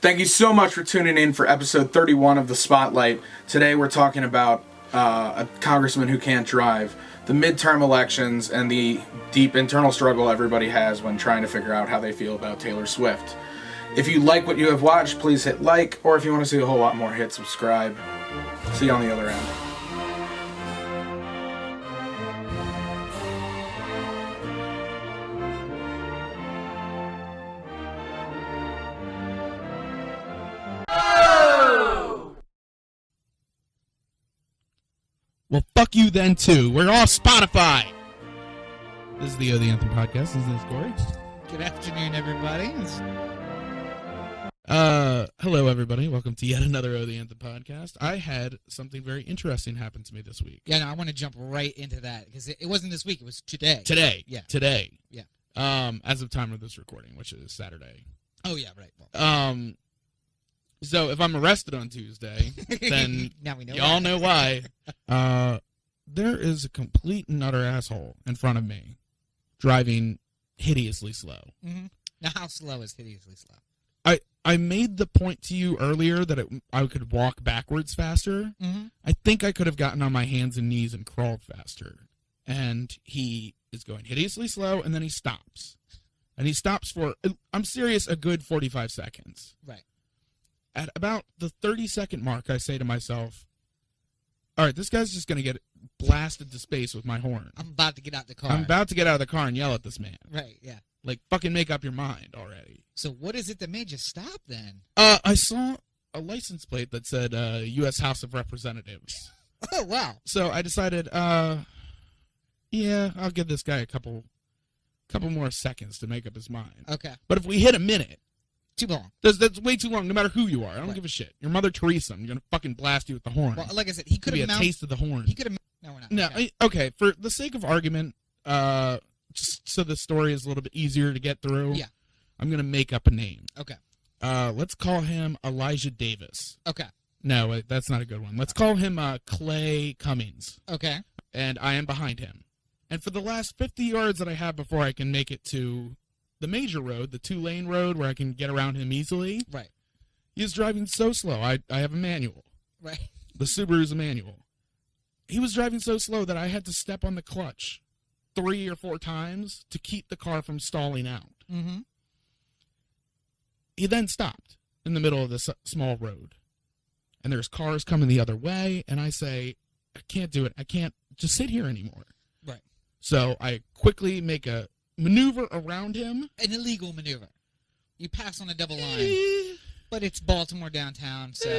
Thank you so much for tuning in for episode 31 of The Spotlight. Today we're talking about a congressman who can't drive, the midterm elections, and the deep internal struggle everybody has when trying to figure out how they feel about Taylor Swift. If you like what you have watched, please hit like, or if you want to see a whole lot more, hit subscribe. See you on the other end. Well, fuck you then, too. We're all Spotify. This is the Anthem podcast. This is Cory. Good afternoon, everybody. Hello, everybody. Welcome to yet another Anthem podcast. I had something very interesting happen to me this week. Yeah, no, I want to jump right into that because it wasn't this week. It was today. Today. Yeah. Today. Yeah. As of time of this recording, which is Saturday. Oh, yeah, right. Well, So if I'm arrested on Tuesday, then now we know y'all know why. There is a complete and utter asshole in front of me, driving hideously slow. Mm-hmm. Now, how slow is hideously slow? I made the point to you earlier that I could walk backwards faster. Mm-hmm. I think I could have gotten on my hands and knees and crawled faster. And he is going hideously slow, and then he stops. And he stops for, I'm serious, a good 45 seconds. Right. At about the 30-second mark, I say to myself, all right, this guy's just going to get blasted to space with my horn. I'm about to get out the car. I'm about to get out of the car and yell at this man. Right, yeah. Like, fucking make up your mind already. So what is it that made you stop then? I saw a license plate that said U.S. House of Representatives. Oh, wow. So I decided, yeah, I'll give this guy a couple more seconds to make up his mind. Okay. But if we hit a minute, too long. That's way too long, no matter who you are. I don't Right. give a shit. You're Mother Teresa. I'm going to fucking blast you with the horn. Well, like I said, he could Be have a taste of the horn. He could have. No, we're not. No, Okay. okay. For the sake of argument, just so the story is a little bit easier to get through, Yeah. I'm going to make up a name. Okay. Let's call him Elijah Davis. Okay. No, wait, that's not a good one. Let's call him Clay Cummings. Okay. And I am behind him. And for the last 50 yards that I have before I can make it to the major road, the 2-lane road where I can get around him easily, Right. he is driving so slow. I have a manual. Right. The Subaru's a manual. He was driving so slow that I had to step on the clutch 3 or 4 times to keep the car from stalling out. Mm-hmm. He then stopped in the middle of this small road. And there's cars coming the other way, and I say, I can't do it. I can't just sit here anymore. Right. So I quickly make a maneuver around him. An illegal maneuver. You pass on a double line, but it's Baltimore downtown, so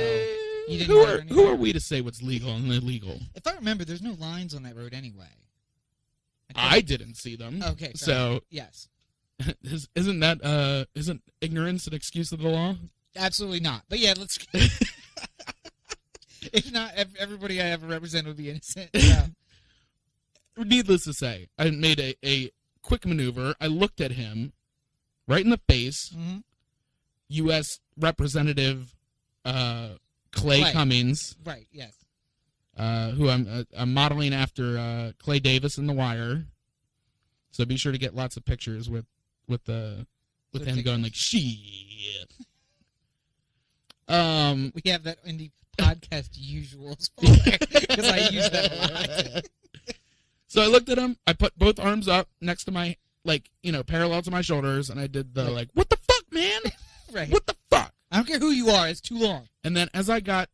you didn't order anything. Who are we to say what's legal and illegal? If I remember, there's no lines on that road anyway. I didn't see them. Okay. So yes. Isn't ignorance an excuse of the law? Absolutely not. But yeah, let's. If not, everybody I ever represent would be innocent. Yeah. Needless to say, I made a quick maneuver. I looked at him right in the face. Mm-hmm. U.S. Representative Clay Cummings. Right. Yes. Who I'm modeling after Clay Davis in The Wire. So be sure to get lots of pictures with him going like shit. We have that in the podcast usuals folder because I use that a lot. So I looked at him. I put both arms up next to my parallel to my shoulders, and I did the Right. what the fuck, man? Right. What the fuck? I don't care who you are. It's too long. And then as I got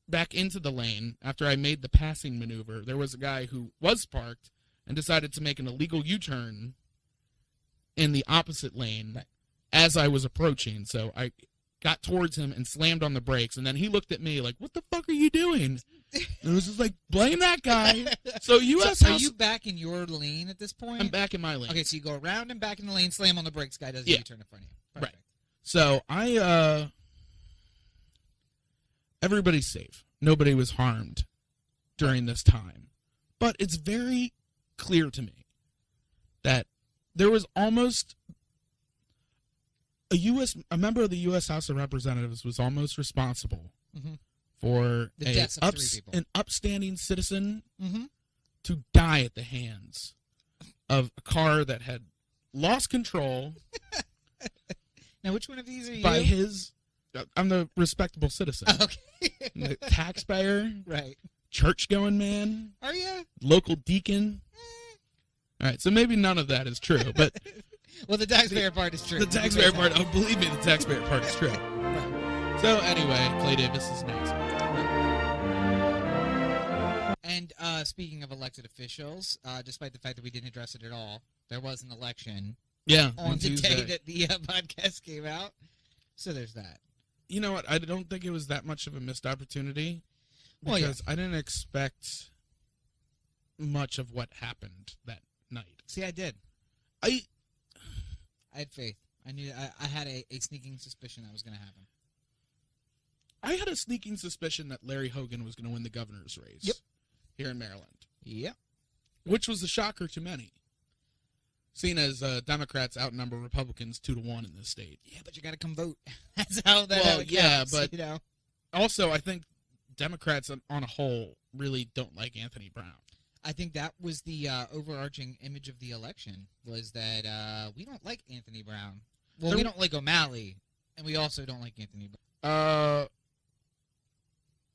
back into the lane after I made the passing maneuver, there was a guy who was parked and decided to make an illegal U-turn in the opposite lane Right. as I was approaching. So I got towards him and slammed on the brakes, and then he looked at me like, what the fuck are you doing? And it was just like, blame that guy. So U.S. So are House... you back in your lane at this point? I'm back in my lane. Okay, so you go around and back in the lane, slam on the brakes, guy does a U-turn in front of you. Perfect. Right. So I, everybody's safe. Nobody was harmed during this time. But it's very clear to me that there was almost a member of the U.S. House of Representatives was almost responsible Mm-hmm. for The deaths of 3 people. an upstanding citizen Mm-hmm. to die at the hands of a car that had lost control Now, which one of these are you? by his I'm the respectable citizen. Okay. The taxpayer, Right. church-going man, Are you? local deacon. All right, so maybe none of that is true, but Well, the taxpayer part is true. the taxpayer part, oh, believe me, the taxpayer part is true. Right. So anyway, Clay Davis is next. And speaking of elected officials, despite the fact that we didn't address it at all, there was an election Yeah, on the Tuesday. day that the podcast came out. So there's that. You know what? I don't think it was that much of a missed opportunity Well, yeah. because I didn't expect much of what happened that night. See, I did. I I had faith. I knew. I had a sneaking suspicion that was going to happen. I had a sneaking suspicion that Larry Hogan was going to win the governor's race. Yep. Here in Maryland. Yep. Which was a shocker to many. Seen as Democrats outnumber Republicans 2-1 in this state. Yeah, but you got to come vote. That's how that. Well, how it yeah, counts, but you know. Also, I think Democrats on a whole really don't like Anthony Brown. I think that was the overarching image of the election was that we don't like Anthony Brown. Well, we don't like O'Malley, and we also don't like Anthony Brown.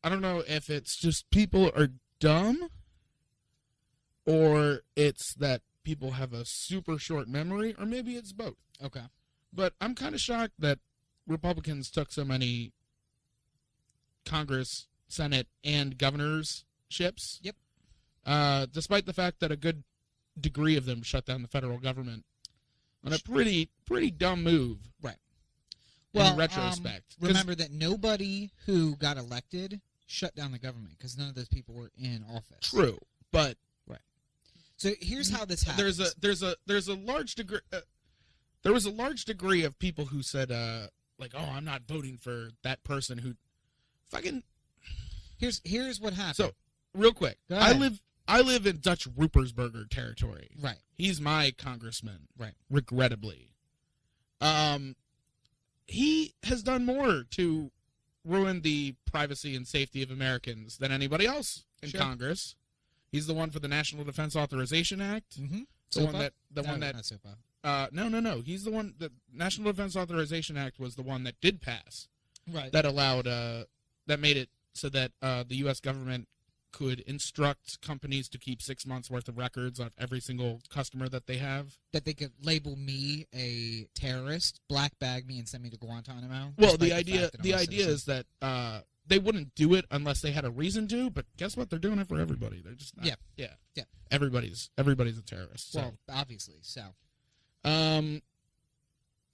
I don't know if it's just people are dumb or it's that people have a super short memory, or maybe it's both. Okay. But I'm kind of shocked that Republicans took so many Congress, Senate, and governorships. Yep. Despite the fact that a good degree of them shut down the federal government on a pretty dumb move. Right. Well, in retrospect. Remember that nobody who got elected shut down the government because none of those people were in office. True, but So here's how this happens. There's a large degree. There was a large degree of people who said like, oh, I'm not voting for that person who fucking. Here's what happened. So real quick, Go ahead. I live in Dutch Ruppersberger territory. Right. He's my congressman. Right. Regrettably. He has done more to ruin the privacy and safety of Americans than anybody else in Sure. Congress. He's the one for the National Defense Authorization Act. Mm-hmm. No. He's the one. The National Defense Authorization Act was the one that did pass. Right. That allowed. That made it so that the U.S. government could instruct companies to keep 6 months worth of records of every single customer that they have. That they could label me a terrorist, black bag me, and send me to Guantanamo. Well, despite the fact idea that I'm a citizen. is that they wouldn't do it unless they had a reason to. But guess what? They're doing it for everybody. They're just not, yeah. Everybody's a terrorist. So. Well, obviously. So.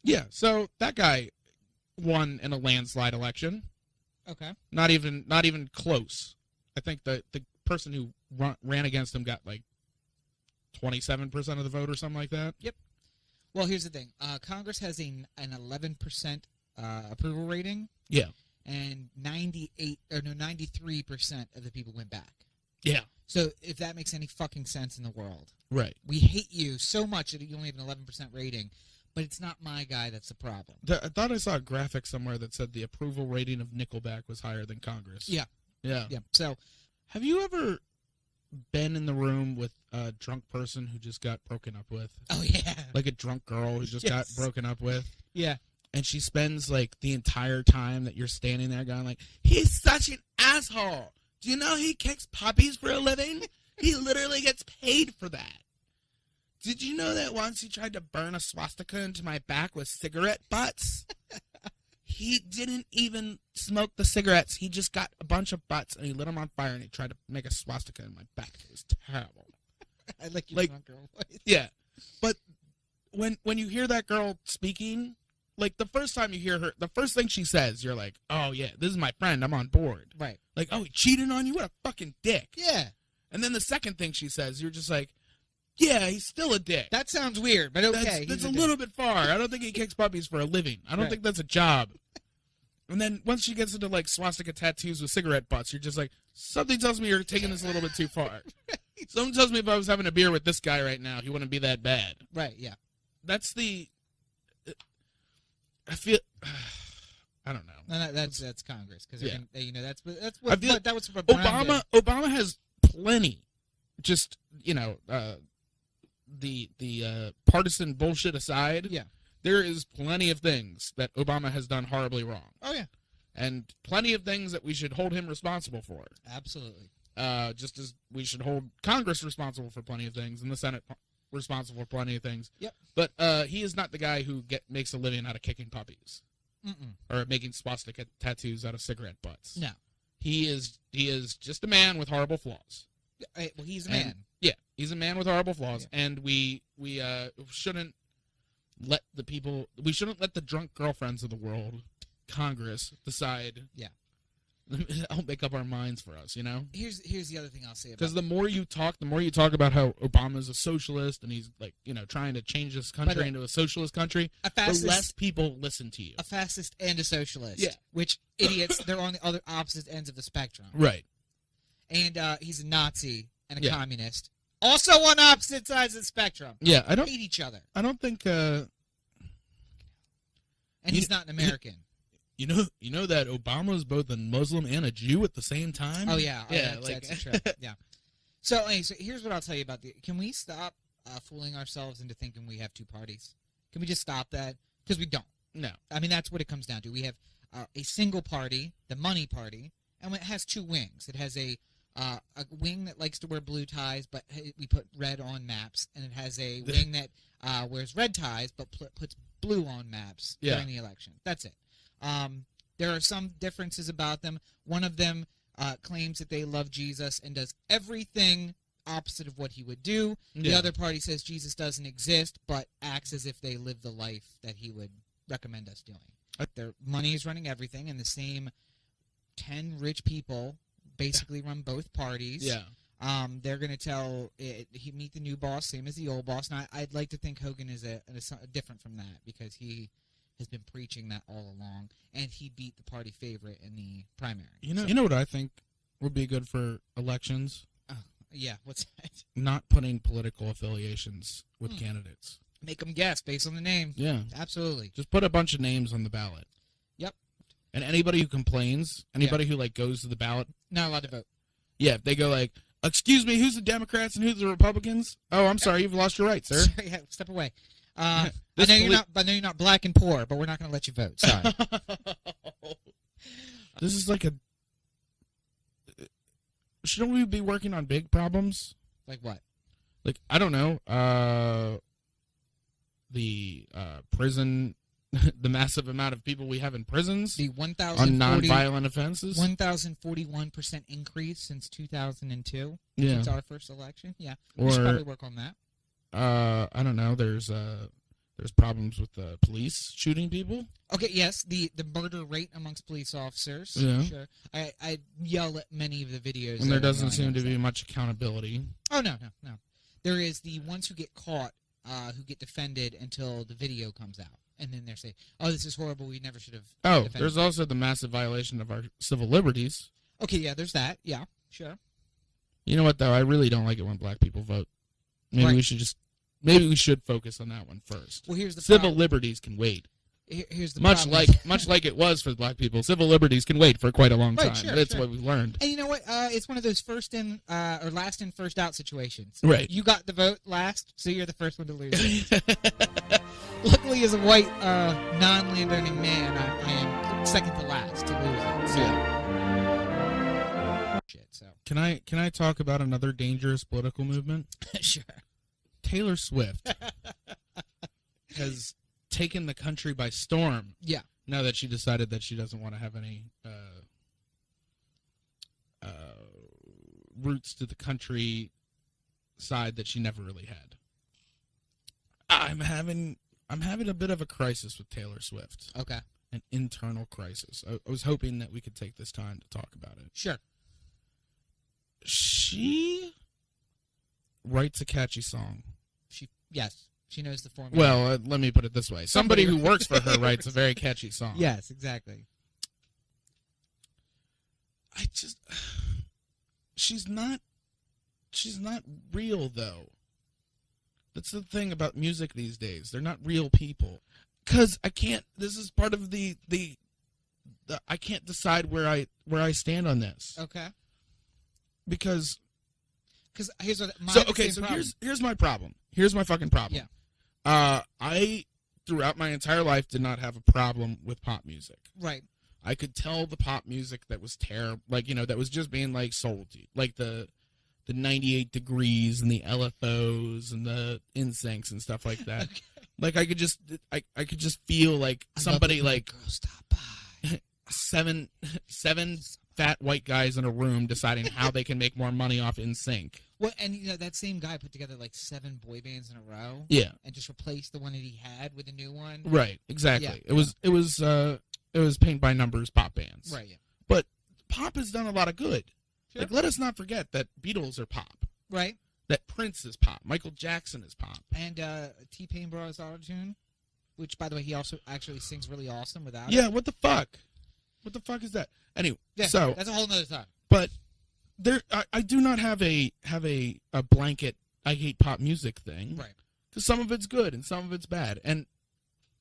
Yeah. So that guy won in a landslide election. Okay. Not even close. I think the person who ran against him got like 27% of the vote or something like that. Yep. Well, here's the thing. Congress has an 11% approval rating. Yeah. And 93% of the people went back. Yeah. So if that makes any fucking sense in the world. Right. We hate you so much that you only have an 11% rating, but it's not my guy that's the problem. I thought I saw a graphic somewhere that said the approval rating of Nickelback was higher than Congress. Yeah. Yeah. Yeah. So, have you ever been in the room with a drunk person who just got broken up with? oh yeah. Like a drunk girl who just got broken up with? Yeah. And she spends like the entire time that you're standing there going like, he's such an asshole. Do you know he kicks puppies for a living? He literally gets paid for that. Did you know that once he tried to burn a swastika into my back with cigarette butts? He didn't even smoke the cigarettes. He just got a bunch of butts and he lit them on fire and he tried to make a swastika in my back. It was terrible. I like your drunk girl voice. Yeah. But when you hear that girl speaking, like the first time you hear her, the first thing she says, you're like, oh yeah, this is my friend. I'm on board. Right. Like, oh, he cheated on you? What a fucking dick. Yeah. And then the second thing she says, you're just like, yeah, he's still a dick. That sounds weird, but okay. That's a little bit far. I don't think he kicks puppies for a living. I don't think that's a job. And then once she gets into like swastika tattoos with cigarette butts, you're just like, something tells me you're taking this a little bit too far. Something tells me if I was having a beer with this guy right now, he wouldn't be that bad. Right, yeah. That's the... I feel... I don't know. No, that's Congress because that's what that was what Obama has plenty. Just the partisan bullshit aside. Yeah. there is plenty of things that Obama has done horribly wrong. Oh, yeah. And plenty of things that we should hold him responsible for. Absolutely. Just as we should hold Congress responsible for plenty of things and the Senate responsible for plenty of things. Yep. But he is not the guy who makes a living out of kicking puppies. Or making swastika tattoos out of cigarette butts. No. He is just a man with horrible flaws. Well, he's a man. Yeah, he's a man with horrible flaws, and we shouldn't let the drunk girlfriends of the world, Congress, decide. Yeah. I'll make up our minds for us, you know? Here's the other thing I'll say about because the more you talk about how Obama's a socialist and he's like, trying to change this country into a socialist country, the less people listen to you. A fascist and a socialist. Yeah. Which idiots, they're on the other opposite ends of the spectrum. Right. And he's a Nazi and a communist. Also on opposite sides of the spectrum. Yeah, Hate each other. I don't think and he's not an American. You know that Obama's both a Muslim and a Jew at the same time? Oh, yeah. Yeah, that's true. Yeah. So here's what I'll tell you about can we stop fooling ourselves into thinking we have two parties? Can we just stop that? Because we don't. No. I mean, that's what it comes down to. We have a single party, the money party, and it has two wings. It has a wing that likes to wear blue ties, but we put red on maps, and it has a wing that wears red ties, but puts blue on maps during the election. That's it. There are some differences about them. One of them claims that they love Jesus and does everything opposite of what he would do. The other party says Jesus doesn't exist, but acts as if they live the life that he would recommend us doing. Their money is running everything, and the same 10 rich people basically run both parties. Yeah. They're going to tell he meet the new boss, same as the old boss. Now, I'd like to think Hogan is different from that because he has been preaching that all along, and he beat the party favorite in the primary. You know what I think would be good for elections? Yeah, what's that? Not putting political affiliations with candidates. Make them guess based on the name. Yeah. Absolutely. Just put a bunch of names on the ballot. Yep. And anybody who complains, anybody who goes to the ballot, not allowed to vote. Yeah, if they go excuse me, who's the Democrats and who's the Republicans? Oh, I'm sorry, you've lost your right, sir. Yeah, step away. I know you're not black and poor, but we're not going to let you vote. Sorry. This is shouldn't we be working on big problems? Like what? I don't know. The prison, the massive amount of people we have in prisons. The on nonviolent offenses. 1,041% increase since 2002. Yeah. Since our first election. Yeah. We should probably work on that. I don't know. There's problems with the police shooting people. Okay, yes, the murder rate amongst police officers. Yeah. Sure. I yell at many of the videos. And there doesn't seem to be much accountability. Oh, no. There is the ones who get caught, who get defended until the video comes out. And then they say, oh, this is horrible, we never should have defended. There's also the massive violation of our civil liberties. Okay, yeah, there's that. Yeah, sure. You know what, though? I really don't like it when black people vote. Maybe we should focus on that one first. Well, here's the civil liberties can wait. Here's the much like it was for the black people. Civil liberties can wait for quite a long time. Sure, That's what we learned. And you know what? It's one of those first in or last in, first out situations. Right. You got the vote last, so you're the first one to lose it. Luckily, as a white non-landowning man, I am second to last to lose it. So. Yeah. Shit. So. Can I talk about another dangerous political movement? Sure. Taylor Swift has taken the country by storm. Yeah. Now that she decided that she doesn't want to have any roots to the country side that she never really had. I'm having a bit of a crisis with Taylor Swift. Okay. An internal crisis. I was hoping that we could take this time to talk about it. Sure. She writes a catchy song. Yes. She knows the formula. Well, let me put it this way. Somebody who works for her writes a very catchy song. Yes, exactly. She's not real, though. That's the thing about music these days. They're not real people. Because this is part of the I can't decide where I stand on this. Okay. Because here's what here's my problem. Here's my fucking problem. Yeah. I throughout my entire life, did not have a problem with pop music. Right. I could tell the pop music that was terrible, like, that was just being, like, sold to you. Like, the 98 Degrees and the LFOs and the NSYNCs and stuff like that. Okay. Like, I could just feel, like, somebody, like, girl, stop by. seven fat white guys in a room deciding how they can make more money off NSYNC. Well, and that same guy put together like 7 boy bands in a row. Yeah. And just replaced the one that he had with a new one. Right, exactly. Yeah. It was paint by numbers pop bands. Right, yeah. But pop has done a lot of good. Sure. Like, let us not forget that Beatles are pop. Right. That Prince is pop. Michael Jackson is pop. And T-Pain brought us auto-tune, which, by the way, he also actually sings really awesome without it. Yeah, what the fuck? What the fuck is that? Anyway, Yeah, so that's a whole nother time. But I do not have a blanket I hate pop music thing. Right. Because some of it's good and some of it's bad. And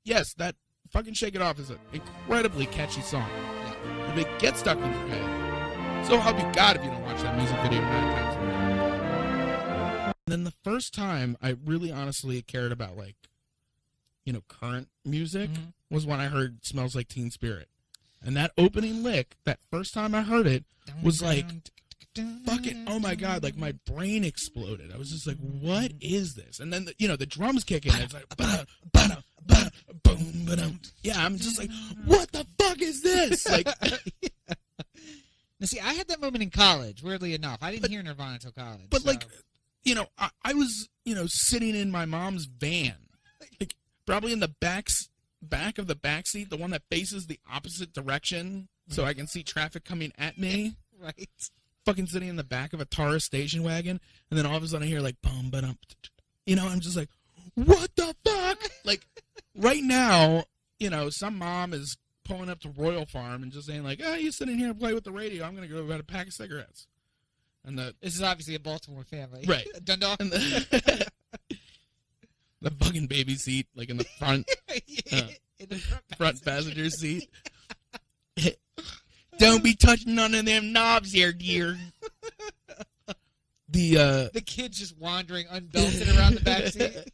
yes, that fucking Shake It Off is an incredibly catchy song. Yeah. If it gets stuck in your head, so help you God if you don't watch that music video 9 times a day. And then the first time I really honestly cared about, like, current music was when I heard Smells Like Teen Spirit. And that opening lick, that first time I heard it, was like, fucking, oh my God, like my brain exploded. I was just like, what is this? And then, the drums kick in. It's like, ba-da, ba-da, ba-da, boom, ba-da. Yeah, I'm just like, what the fuck is this? Like, now, see, I had that moment in college, weirdly enough. I didn't hear Nirvana until college. But, so. like, I was, sitting in my mom's van, like, probably in the back of the backseat, the one that faces the opposite direction, so I can see traffic coming at me. Right. Fucking sitting in the back of a Taurus station wagon, and then all of a sudden I hear, like, boom, ba-dum, I'm just like, what the fuck? Like, right now, some mom is pulling up to Royal Farm and just saying, like, oh, you sit in here and play with the radio. I'm going to go get a pack of cigarettes. And this is obviously a Baltimore family. Right. Dundalk. And the fucking baby seat, like, in the front. In the front passenger seat. Don't be touching none of them knobs here, dear. The kid's just wandering unbelted around the back seat.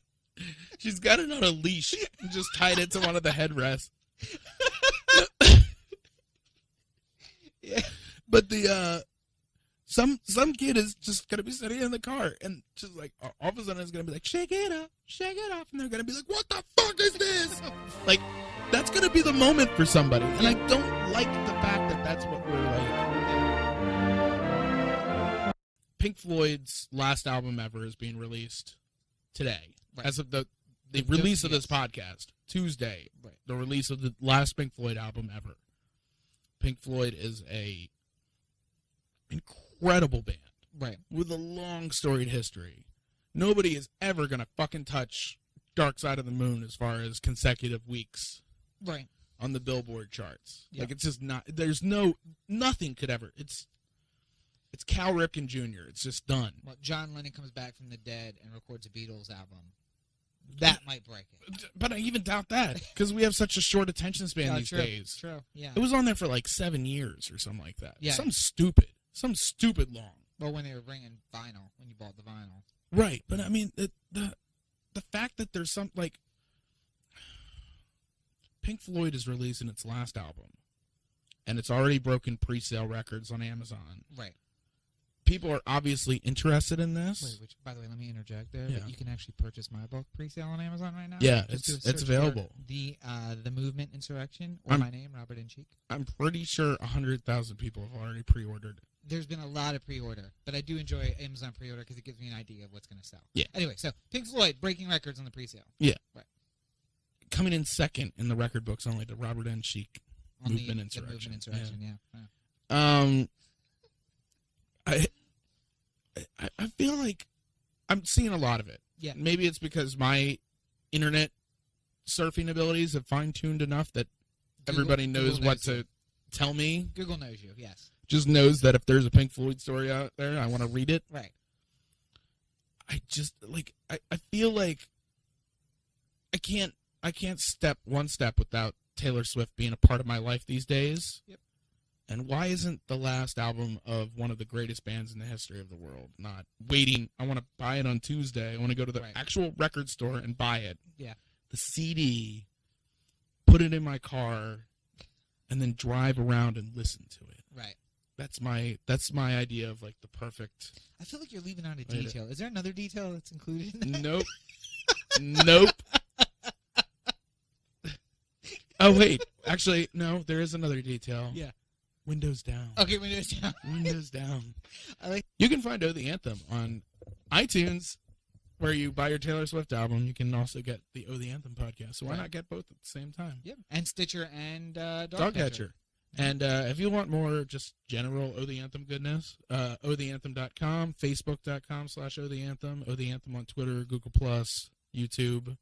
She's got it on a leash and just tied it to one of the headrests. Yeah. But some kid is just gonna be sitting in the car and just like all of a sudden it's gonna be like, shake it off, and they're gonna be like, what the fuck is this? Like, that's gonna be the moment for somebody, and I don't like the fact that that's what we're like. Pink Floyd's last album ever is being released today, right. As of the release of this podcast, Tuesday, right. The release of the last Pink Floyd album ever. Pink Floyd is a incredible band, right, with a long storied history. Nobody is ever gonna fucking touch Dark Side of the Moon as far as consecutive weeks, right, on the Billboard charts. Yeah. Like, it's just not. There's nothing could ever. It's Cal Ripken Jr. It's just done. Well, John Lennon comes back from the dead and records a Beatles album. That might break it. But I even doubt that, because we have such a short attention span these true, days. True, yeah. It was on there for like 7 years or something like that. Yeah. Some stupid long. Well, when they were bringing vinyl, when you bought the vinyl. Right, but I mean, the fact that there's some, like, Pink Floyd is releasing its last album, and it's already broken pre-sale records on Amazon. Right. People are obviously interested in this. Wait, which, by the way, let me interject there. Yeah. But you can actually purchase my book pre-sale on Amazon right now. Yeah, Just do a it's search available. for the Movement Insurrection, or my name, Robert N. Cheek. I'm pretty sure 100,000 people have already pre-ordered. There's been a lot of pre-order, but I do enjoy Amazon pre-order because it gives me an idea of what's going to sell. Yeah. Anyway, so Pink Floyd breaking records on the pre-sale. Yeah. Right. Coming in second in the record books only to Robert N. Cheek, On Movement the Insurrection. Movement Insurrection, yeah. I feel like I'm seeing a lot of it. Yeah. Maybe it's because my internet surfing abilities have fine-tuned enough that everybody knows Google what knows to you. tell me. Google knows you, yes. Just knows that if there's a Pink Floyd story out there, I want to read it. Right. I just, like, I feel like I can't step one step without Taylor Swift being a part of my life these days. Yep. And why isn't the last album of one of the greatest bands in the history of the world not waiting? I want to buy it on Tuesday. I want to go to the Right. actual record store and buy it. Yeah. the CD, put it in my car, and then drive around and listen to it. Right. That's my idea of like the perfect. I feel like you're leaving out a detail. Is there another detail that's included in that? Nope. Nope. Oh wait, actually no, there is another detail. Yeah. Windows down. Okay, Windows down. Windows down. I like. You can find Oh the Anthem on iTunes, where you buy your Taylor Swift album. You can also get the Oh the Anthem podcast. So why not get both at the same time? Yeah, and Stitcher and Dogcatcher. And if you want more just general Oh the Anthem goodness, ohtheanthem.com, facebook.com/Oh the Anthem, Oh the Anthem on Twitter, Google Plus, YouTube.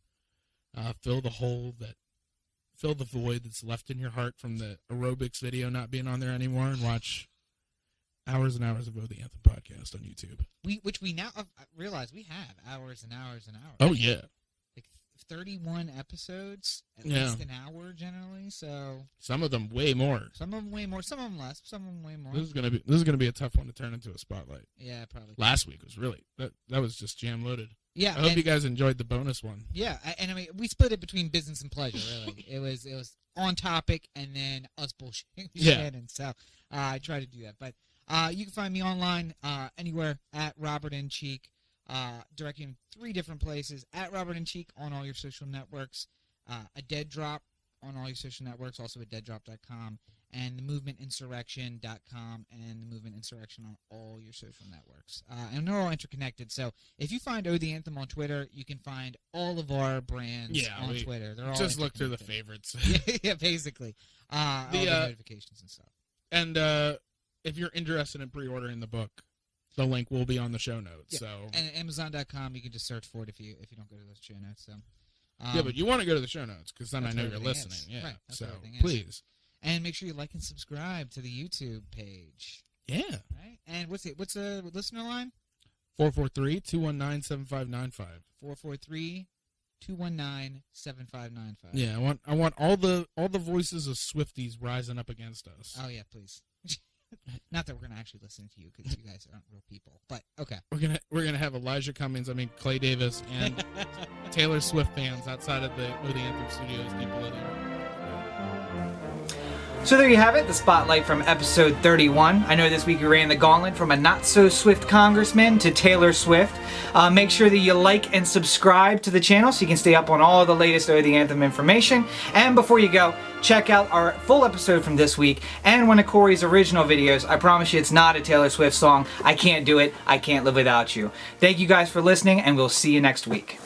Fill the void that's left in your heart from the aerobics video not being on there anymore, and watch hours and hours of Oh the Anthem podcast on YouTube. Which we now realize we have hours and hours and hours. Oh yeah, like 31 episodes, at Yeah. least an hour generally. So some of them way more. some of them way more, some of them less, some of them way more. This is gonna be a tough one to turn into a spotlight. Yeah, probably. Last week was really that was just jam loaded. Yeah, I hope you guys enjoyed the bonus one. Yeah, and I mean, we split it between business and pleasure. Really, it was on topic, and then us bullshitting. Yeah. And so I try to do that, but you can find me online anywhere at Robert and Cheek, directing 3 different places at Robert and Cheek on all your social networks, a Dead Drop on all your social networks, also at deaddrop.com, and the movementinsurrection.com, and the Movement Insurrection on all your social networks. And they're all interconnected, so if you find Oh the Anthem on Twitter, you can find all of our brands on Twitter. They're all just look through the interconnected. favorites. Yeah, basically. All the notifications and stuff. And if you're interested in pre-ordering the book, the link will be on the show notes. Yeah. So And Amazon.com, you can just search for it if you don't go to those show notes. So yeah, but you want to go to the show notes because then I that's know where you're everything listening. is. Yeah, Right, that's so where everything is. please. And make sure you like and subscribe to the YouTube page. Yeah. Right? And what's the listener line? 443-219-7595. 443-219-7595. Yeah, I want all the voices of Swifties rising up against us. Oh yeah, please. Not that we're gonna actually listen to you because you guys aren't real people, but okay. We're gonna have Elijah Cummings, Clay Davis, and Taylor Swift fans outside of the Oh the Anthem studios deep below there. So there you have it, the spotlight from episode 31. I know this week we ran the gauntlet from a not-so-Swift congressman to Taylor Swift. Make sure that you like and subscribe to the channel so you can stay up on all the latest Oh the Anthem information. And before you go, check out our full episode from this week and one of Cory's original videos. I promise you it's not a Taylor Swift song. I Can't Do It, I Can't Live Without You. Thank you guys for listening, and we'll see you next week.